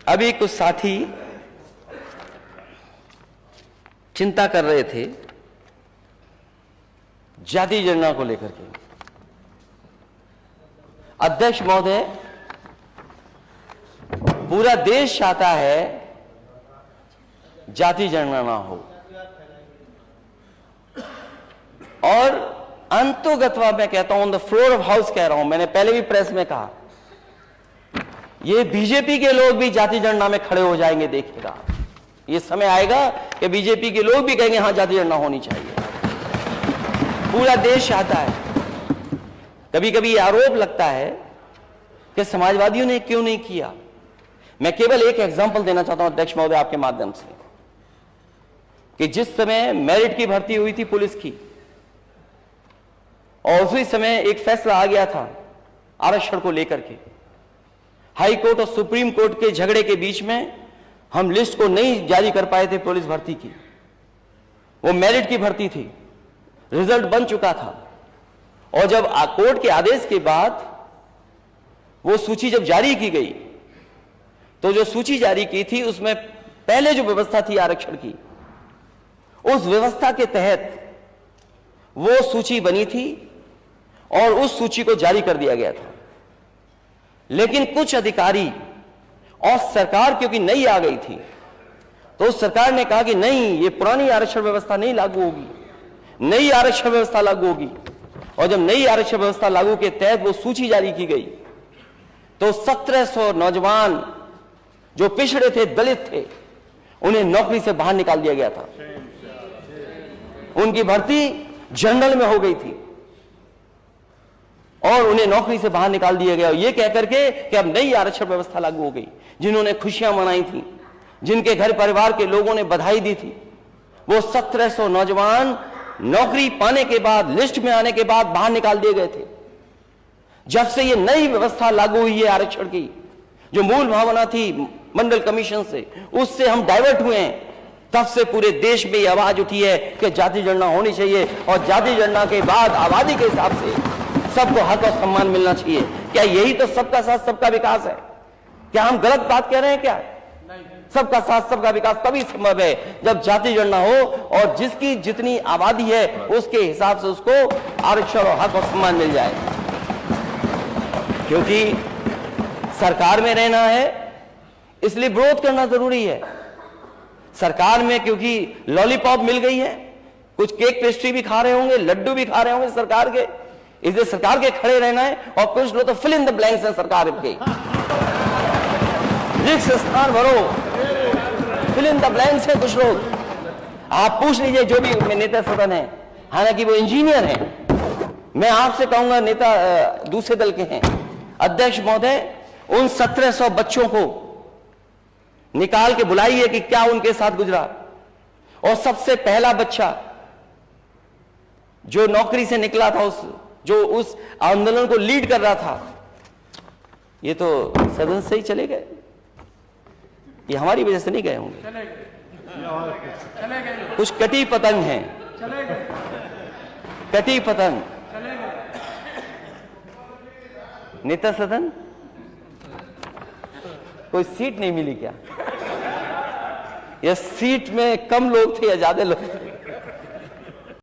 अभी कुछ साथी चिंता कर रहे थे जाति जनगणना को लेकर के। अध्यक्ष महोदय, पूरा देश चाहता है जाति जनगणना हो, और अंतोगत्वा मैं कहता हूं, on the floor of house कह रहा हूं, मैंने पहले भी प्रेस में कहा, ये बीजेपी के लोग भी जाति जनगणना में खड़े हो जाएंगे। देखिएगा, ये समय आएगा कि बीजेपी के लोग भी कहेंगे हां जाति जनगणना होनी चाहिए। पूरा देश चाहता है। कभी कभी ये आरोप लगता है कि समाजवादियों ने क्यों नहीं किया। मैं केवल एक एग्जांपल देना चाहता हूं अध्यक्ष महोदय आपके माध्यम से, कि जिस समय मेरिट की भर्ती हुई थी पुलिस की, और उसी समय एक फैसला आ गया था आरक्षण को लेकर के, हाई कोर्ट और सुप्रीम कोर्ट के झगड़े के बीच में हम लिस्ट को नहीं जारी कर पाए थे पुलिस भर्ती की। वो मेरिट की भर्ती थी, रिजल्ट बन चुका था, और जब कोर्ट के आदेश के बाद वो सूची जब जारी की गई, तो जो सूची जारी की थी उसमें पहले जो व्यवस्था थी आरक्षण की, उस व्यवस्था के तहत वो सूची बनी थी और उस सूची को जारी कर दिया गया था। लेकिन कुछ अधिकारी और सरकार क्योंकि नई आ गई थी, तो सरकार ने कहा कि नहीं, ये पुरानी आरक्षण व्यवस्था नहीं लागू होगी, नई आरक्षण व्यवस्था लागू होगी। और जब नई आरक्षण व्यवस्था लागू के तहत वो सूची जारी की गई, तो 1700 नौजवान जो पिछड़े थे, दलित थे, उन्हें नौकरी से बाहर निकाल दिया गया था। उनकी भर्ती जनरल में हो गई थी और उन्हें नौकरी से बाहर निकाल दिया गया, ये कहकर के कि अब नई आरक्षण व्यवस्था लागू हो गई। जिन्होंने खुशियां मनाई थी, जिनके घर परिवार के लोगों ने बधाई दी थी, वो 1700 नौजवान नौकरी पाने के बाद, लिस्ट में आने के बाद बाहर निकाल दिए गए थे। जब से ये नई व्यवस्था लागू हुई है आरक्षण की, जो मूल भावना थी मंडल कमीशन से, उससे हम डाइवर्ट हुए हैं, तब से पूरे देश में ये आवाज उठी है कि जाति जनगणना होनी चाहिए, और जाति जनगणना के बाद आबादी के हिसाब से सबको हक और सम्मान मिलना चाहिए। क्या यही तो सबका साथ सबका विकास है? क्या हम गलत बात कह रहे हैं क्या? सबका साथ सबका विकास तभी संभव है जब जाति जनगणना हो, और जिसकी जितनी आबादी है उसके हिसाब से उसको आरक्षण और हक और सम्मान मिल जाए। क्योंकि सरकार में रहना है, इसलिए विरोध करना जरूरी है। सरकार में क्योंकि लॉलीपॉप मिल गई है, कुछ केक पेस्ट्री भी खा रहे होंगे, लड्डू भी खा रहे होंगे सरकार के, इसलिए सरकार के खड़े रहना है। और कुछ लोग तो फिल इन द ब्लैंक्स है सरकार के, रिक्त स्थान भरो, फिल इन द ब्लैंक्स है कुछ लोग। आप पूछ लीजिए जो भी नेता सदन है, हालांकि वो इंजीनियर हैं, मैं आपसे कहूंगा नेता दूसरे दल के हैं, अध्यक्ष महोदय, उन 1700 बच्चों को निकाल के बुलाइए कि क्या उनके साथ गुजरा। और सबसे पहला बच्चा जो नौकरी से निकला था, जो उस आंदोलन को लीड कर रहा था, ये तो सदन से ही चले गए। ये हमारी वजह से नहीं गए होंगे, कुछ कटी पतंग हैं, कटी पतंग। नेता सदन कोई सीट नहीं मिली क्या? या सीट में कम लोग थे या ज्यादा लोग थे?